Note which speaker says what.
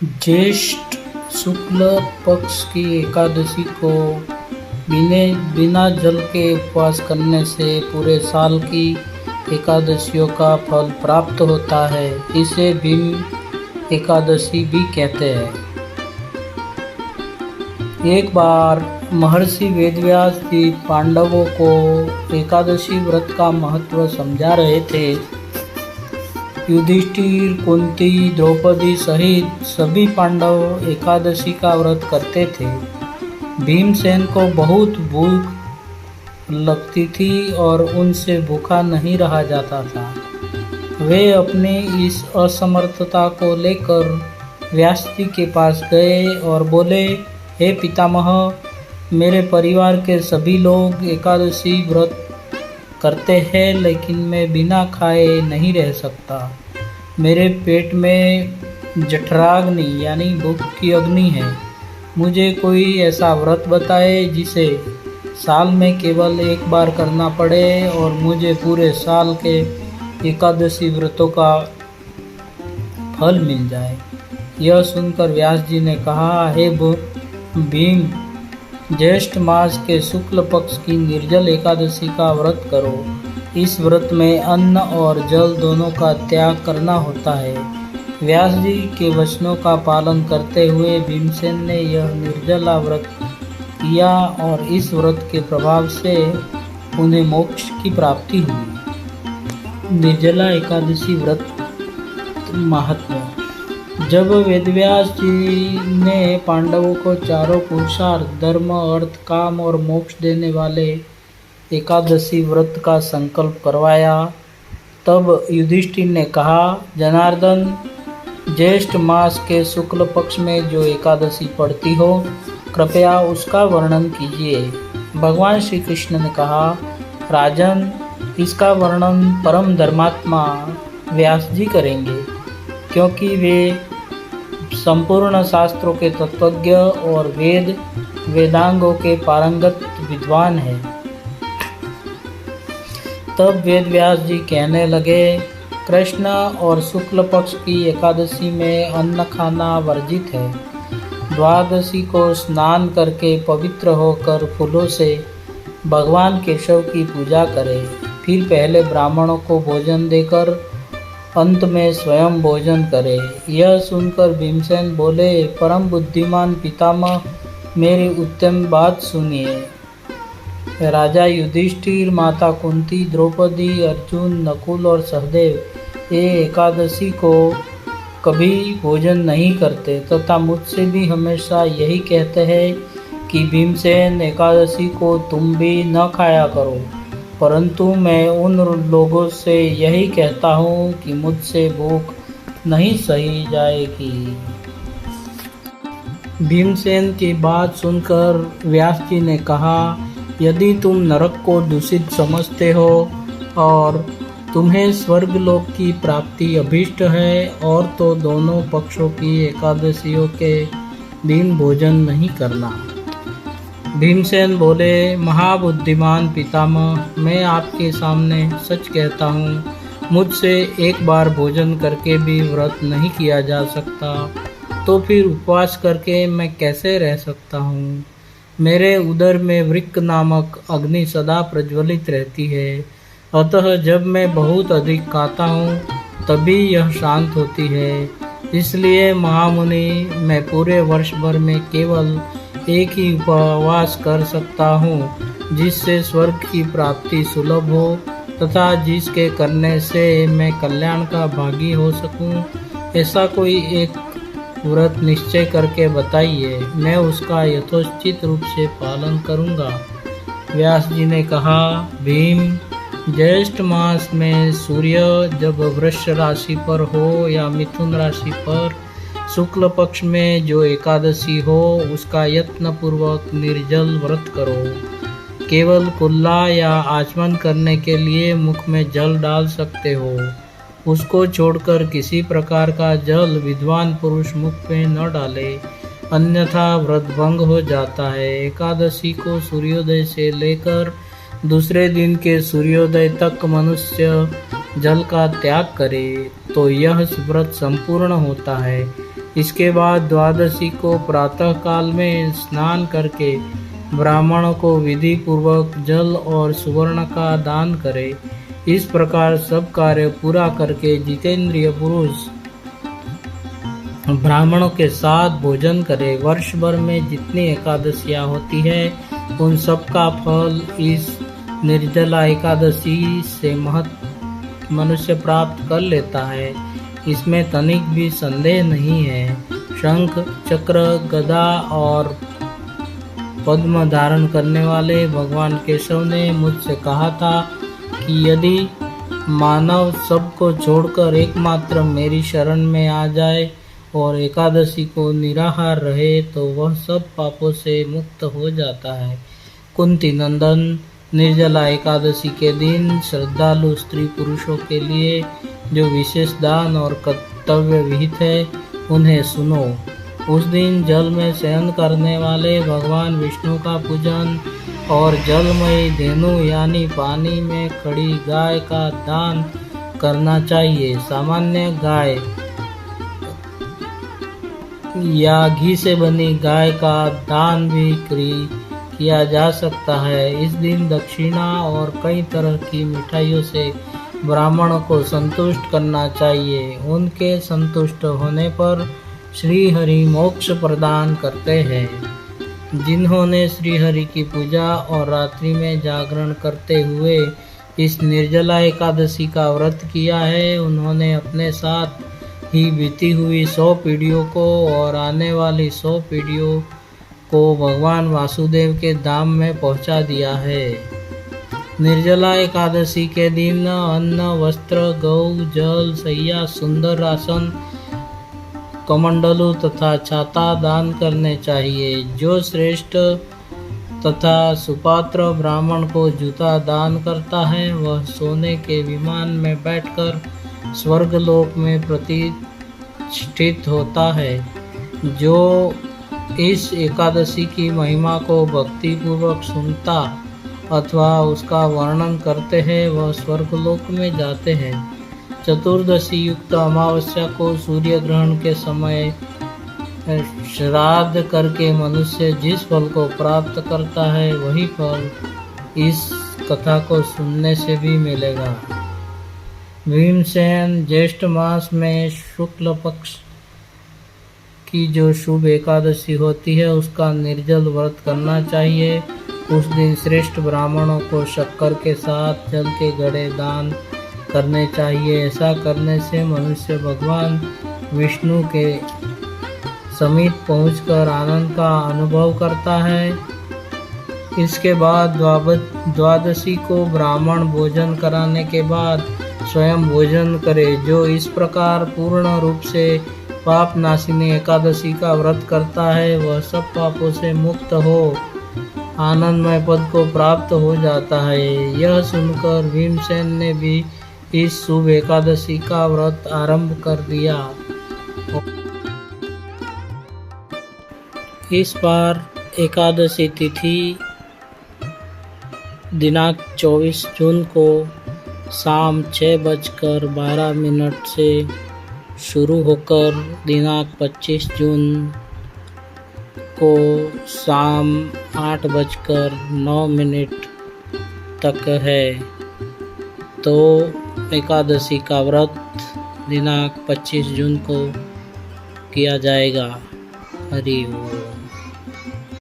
Speaker 1: ज्येष्ठ शुक्ल पक्ष की एकादशी को बिना जल के उपवास करने से पूरे साल की एकादशियों का फल प्राप्त होता है। इसे भीम एकादशी भी कहते हैं। एक बार महर्षि वेदव्यास जी पांडवों को एकादशी व्रत का महत्व समझा रहे थे। युधिष्ठिर, कुंती, द्रौपदी सहित सभी पांडव एकादशी का व्रत करते थे। भीमसेन को बहुत भूख लगती थी और उनसे भूखा नहीं रहा जाता था। वे अपनी इस असमर्थता को लेकर व्यास जी के पास गए और बोले, हे पितामह, मेरे परिवार के सभी लोग एकादशी व्रत करते हैं, लेकिन मैं बिना खाए नहीं रह सकता। मेरे पेट में जठराग्नि यानी भूख की अग्नि है। मुझे कोई ऐसा व्रत बताए जिसे साल में केवल एक बार करना पड़े और मुझे पूरे साल के एकादशी व्रतों का फल मिल जाए। यह सुनकर व्यास जी ने कहा, हे भीम, ज्येष्ठ मास के शुक्ल पक्ष की निर्जल एकादशी का व्रत करो। इस व्रत में अन्न और जल दोनों का त्याग करना होता है। व्यास जी के वचनों का पालन करते हुए भीमसेन ने यह निर्जला व्रत किया और इस व्रत के प्रभाव से उन्हें मोक्ष की प्राप्ति हुई। निर्जला एकादशी व्रत महत्व। जब वेदव्यास जी ने पांडवों को चारों पुरुषार्थ धर्म, अर्थ, काम और मोक्ष देने वाले एकादशी व्रत का संकल्प करवाया, तब युधिष्ठिर ने कहा, जनार्दन, ज्येष्ठ मास के शुक्ल पक्ष में जो एकादशी पड़ती हो, कृपया उसका वर्णन कीजिए। भगवान श्री कृष्ण ने कहा, राजन, इसका वर्णन परम धर्मात्मा व्यास जी करेंगे, क्योंकि वे संपूर्ण शास्त्रों के तत्वज्ञ और वेदांगों के पारंगत विद्वान हैं। तब वेद व्यास जी कहने लगे, कृष्ण और शुक्ल पक्ष की एकादशी में अन्न खाना वर्जित है। द्वादशी को स्नान करके पवित्र होकर फूलों से भगवान केशव की पूजा करें। फिर पहले ब्राह्मणों को भोजन देकर अंत में स्वयं भोजन करे। यह सुनकर भीमसेन बोले, परम बुद्धिमान पितामह, मेरी उत्तम बात सुनिए। राजा युधिष्ठिर, माता कुंती, द्रौपदी, अर्जुन, नकुल और सहदेव ये एकादशी को कभी भोजन नहीं करते तथा मुझसे भी हमेशा यही कहते हैं कि भीमसेन, एकादशी को तुम भी न खाया करो। परंतु मैं उन लोगों से यही कहता हूँ कि मुझसे भूख नहीं सही जाएगी। भीमसेन की बात सुनकर व्यास जी ने कहा, यदि तुम नरक को दूषित समझते हो और तुम्हें स्वर्गलोक की प्राप्ति अभीष्ट है, और तो दोनों पक्षों की एकादशियों के दिन भोजन नहीं करना। भीमसेन बोले, महाबुद्धिमान पितामह, मैं आपके सामने सच कहता हूँ, मुझसे एक बार भोजन करके भी व्रत नहीं किया जा सकता, तो फिर उपवास करके मैं कैसे रह सकता हूँ। मेरे उदर में वृक्क नामक अग्नि सदा प्रज्वलित रहती है, अतः जब मैं बहुत अधिक खाता हूँ तभी यह शांत होती है। इसलिए महामुनि, मैं पूरे वर्ष भर में केवल एक ही उपवास कर सकता हूँ, जिससे स्वर्ग की प्राप्ति सुलभ हो तथा जिसके करने से मैं कल्याण का भागी हो सकूँ। ऐसा कोई एक व्रत निश्चय करके बताइए, मैं उसका यथोचित रूप से पालन करूँगा। व्यास जी ने कहा, भीम, ज्येष्ठ मास में सूर्य जब वृष राशि पर हो या मिथुन राशि पर शुक्ल पक्ष में जो एकादशी हो, उसका यत्न पूर्वक निर्जल व्रत करो। केवल कुल्ला या आचमन करने के लिए मुख में जल डाल सकते हो। उसको छोड़कर किसी प्रकार का जल विद्वान पुरुष मुख में न डाले, अन्यथा व्रत भंग हो जाता है। एकादशी को सूर्योदय से लेकर दूसरे दिन के सूर्योदय तक मनुष्य जल का त्याग करे तो यह व्रत संपूर्ण होता है। इसके बाद द्वादशी को प्रातः काल में स्नान करके ब्राह्मणों को विधि पूर्वक जल और सुवर्ण का दान करे। इस प्रकार सब कार्य पूरा करके जितेंद्रिय पुरुष ब्राह्मणों के साथ भोजन करे। वर्ष भर में जितनी एकादशियां होती है उन सब का फल इस निर्जला एकादशी से मनुष्य प्राप्त कर लेता है, इसमें तनिक भी संदेह नहीं है। शंख चक्र गदा और पद्म धारण करने वाले भगवान केशव ने मुझसे कहा था कि यदि मानव सबको छोड़कर एकमात्र मेरी शरण में आ जाए और एकादशी को निराहार रहे तो वह सब पापों से मुक्त हो जाता है। कुंती नंदन, निर्जला एकादशी के दिन श्रद्धालु स्त्री पुरुषों के लिए जो विशेष दान और कर्तव्य विहित है उन्हें सुनो। उस दिन जल में शयन करने वाले भगवान विष्णु का पूजन और जलमयी धेनु यानी पानी में खड़ी गाय का दान करना चाहिए। सामान्य गाय या घी से बनी गाय का दान भी किया जा सकता है। इस दिन दक्षिणा और कई तरह की मिठाइयों से ब्राह्मणों को संतुष्ट करना चाहिए। उनके संतुष्ट होने पर श्री हरि मोक्ष प्रदान करते हैं। जिन्होंने श्री हरि की पूजा और रात्रि में जागरण करते हुए इस निर्जला एकादशी का व्रत किया है, उन्होंने अपने साथ ही बीती हुई 100 पीढ़ियों को और आने वाली 100 पीढ़ियों को भगवान वासुदेव के धाम में पहुंचा दिया है। निर्जला एकादशी के दिन अन्न, वस्त्र, गौ, जल, सैया, सुंदर आसन, कमंडलू तथा छाता दान करने चाहिए। जो श्रेष्ठ तथा सुपात्र ब्राह्मण को जूता दान करता है वह सोने के विमान में बैठकर स्वर्गलोक में प्रतिष्ठित होता है। जो इस एकादशी की महिमा को भक्ति पूर्वक सुनता अथवा उसका वर्णन करते हैं वह स्वर्गलोक में जाते हैं। चतुर्दशी युक्त अमावस्या को सूर्य ग्रहण के समय श्राद्ध करके मनुष्य जिस फल को प्राप्त करता है वही फल इस कथा को सुनने से भी मिलेगा। भीमसेन ज्येष्ठ मास में शुक्ल पक्ष की जो शुभ एकादशी होती है उसका निर्जल व्रत करना चाहिए। उस दिन श्रेष्ठ ब्राह्मणों को शक्कर के साथ जल के घड़े दान करने चाहिए। ऐसा करने से मनुष्य भगवान विष्णु के समीप पहुंचकर आनंद का अनुभव करता है। इसके बाद द्वादशी को ब्राह्मण भोजन कराने के बाद स्वयं भोजन करे। जो इस प्रकार पूर्ण रूप से पाप नाशिनी एकादशी का व्रत करता है वह सब पापों से मुक्त हो आनंदमय पद को प्राप्त हो जाता है। यह सुनकर भीमसेन ने भी इस शुभ एकादशी का व्रत आरंभ कर दिया। इस बार एकादशी तिथि दिनांक 24 जून को शाम 6:12 से शुरू होकर दिनांक 25 जून को शाम 8:09 तक है। तो एकादशी का व्रत दिनांक 25 जून को किया जाएगा। हरि ओम।